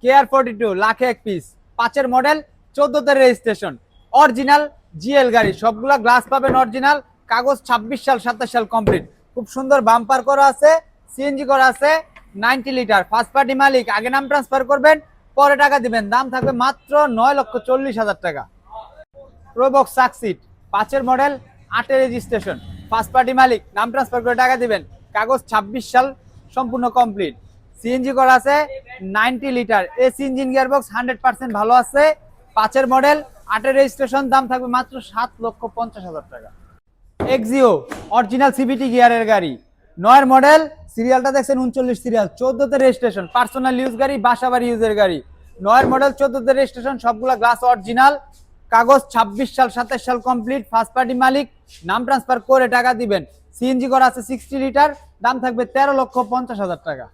KR42 লাখে এক piece, 5-এর মডেল, 14-তে রেজিস্ট্রেশন, অরিজিনাল জিএল গাড়ি, সবগুলা গ্লাস পাবেন অরিজিনাল, কাগজ 26 সাল 27 সাল কমপ্লিট। খুব সুন্দর বাম্পার করা আছে, সিএনজি করা আছে, 90 লিটার, ফার্স্ট পার্টি মালিক। আগে নাম ট্রান্সফার করবেন, পরে টাকা দিবেন। দাম থাকবে মাত্র 9,40,000 টাকা। প্রোবক্স সাকসিড, 5-এর মডেল, 8-এর রেজিস্ট্রেশন, ফার্স্ট পার্টি মালিক, নাম ট্রান্সফার করে টাকা দিবেন। কাগজ 26 সাল সম্পূর্ণ কমপ্লিট, সিএনজি করা আছে, 90 লিটার, এসি ইঞ্জিন, গিয়ারবক্স 100% ভালো আছে। 5-এর মডেল, 8-এর রেজিস্ট্রেশন, দাম থাকবে মাত্র 7,50,000 টাকা। এক্সিও অরিজিনাল সিভিটি গিয়ারের গাড়ি, 9-এর মডেল, সিরিয়ালটা দেখছেন 39 সিরিয়াল, 14-তে রেজিস্ট্রেশন, পার্সোনাল ইউজ গাড়ি, বাসাবাড়ি ইউজের গাড়ি। 9-এর মডেল, 14-তে রেজিস্ট্রেশন, সবগুলা গ্লাস অরিজিনাল, কাগজ 26 সাল 27 সাল কমপ্লিট, ফার্স্ট পার্টি মালিক, নাম ট্রান্সফার করে টাকা দিবেন। সিএনজি করা আছে 60 লিটার, দাম থাকবে 13,50,000 টাকা।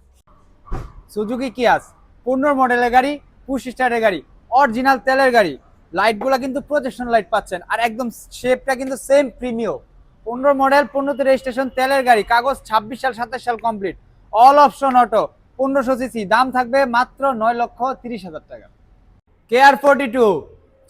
সুজুকি কিয়াস, 15 মডেলের গাড়ি, পুশ স্টার্টের গাড়ি, অরিজিনাল তেলের গাড়ি। লাইটগুলো কিন্তু প্রজেকশন লাইট পাচ্ছেন, আর একদম শেপটা কিন্তু সেম প্রিমিয়াম। 15 মডেল, 15-তে রেজিস্ট্রেশন, তেলের গাড়ি, কাগজ 26 সাল 27 সাল complete, all option auto, 1500 CC, দাম থাকবে মাত্র 9,30,000 টাকা। KR42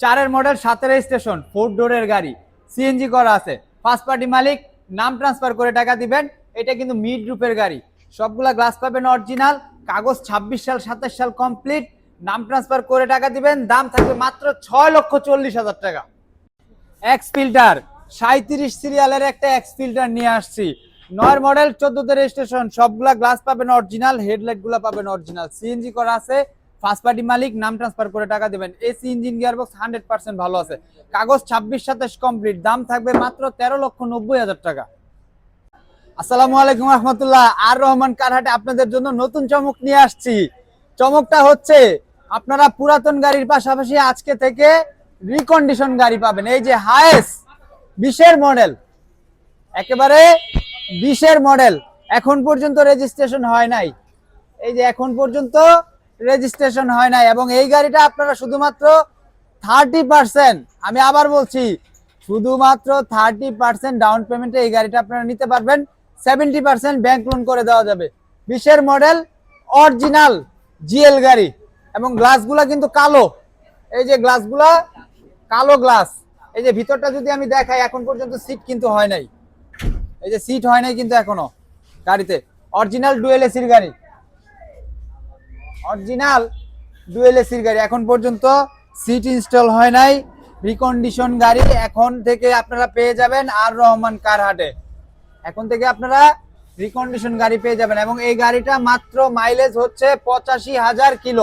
4-এর মডেল, 7-এর রেজিস্ট্রেশন, 4 ডোরের গাড়ি, সিএনজি করা আছে, ফার্স্ট পার্টি মালিক, নাম ট্রান্সফার করে টাকা দিবেন। এটা কিন্তু মিড রুপের গাড়ি, সবগুলা গ্লাস পাবেন অরিজিনাল, কাগজ 26 সাল 27 সাল কমপ্লিট, নাম ট্রান্সফার করে টাকা দিবেন। দাম থাকবে মাত্র 6,40,000 টাকা। এক্স ফিল্টার, 37 সিরিয়ালের একটা এক্স ফিল্টার নিয়ে আসছি, 9-এর মডেল, 14-তে রেজিস্ট্রেশন, সবগুলা গ্লাস পাবেন অরিজিনাল, হেডলাইট গুলা পাবেন অরিজিনাল, সিএনজি করা আছে, ফার্স্ট পার্টি মালিক, নাম ট্রান্সফার করে টাকা দিবেন। এসি ইঞ্জিন, গিয়ারবক্স 100% ভালো আছে, কাগজ 26-27 কমপ্লিট, দাম থাকবে মাত্র 13,90,000 টাকা। আসসালামু আলাইকুম রহমতুল্লাহ। আর রহমান কারহাটে আপনাদের জন্য নতুন চমক নিয়ে আসছি। চমকটা হচ্ছে, আপনারা পুরাতন গাড়ির পাশাপাশি আজকে থেকে রিকন্ডিশন গাড়ি পাবেন। এই যে হায়েস 20-এর মডেল, একেবারে 20-এর মডেল, এখন পর্যন্ত রেজিস্ট্রেশন হয় নাই। এই যে এখন পর্যন্ত রেজিস্ট্রেশন হয় নাই, এবং এই গাড়িটা আপনারা শুধুমাত্র 30%, আমি আবার বলছি, শুধুমাত্র 30% ডাউন পেমেন্টে এই গাড়িটা আপনারা নিতে পারবেন। 70% ব্যাংক লোন করে দেওয়া যাবে। 20-এর মডেল, অরিজিনাল জিএল গাড়ি, এবং গ্লাসগুলা কিন্তু কালো। এই যে গ্লাসগুলা কালো গ্লাস। এই যে ভিতরটা যদি আমি দেখাই, এখন পর্যন্ত সিট কিন্তু হয় নাই। এই যে সিট হয় নাই কিন্তু এখনো গাড়িতে। অরিজিনাল ডুয়েল এসির গাড়ি, অরিজিনাল ডুয়েল এসির গাড়ি, এখন পর্যন্ত সিট ইনস্টল হয় নাই। রিকন্ডিশন গাড়ি এখন থেকে আপনারা পেয়ে যাবেন আর রহমান কারহাটে। এখন থেকে আপনারা রিকন্ডিশন গাড়ি পেয়ে যাবেন, এবং এই গাড়িটা মাত্র মাইলেজ হচ্ছে 85,000 কিলো।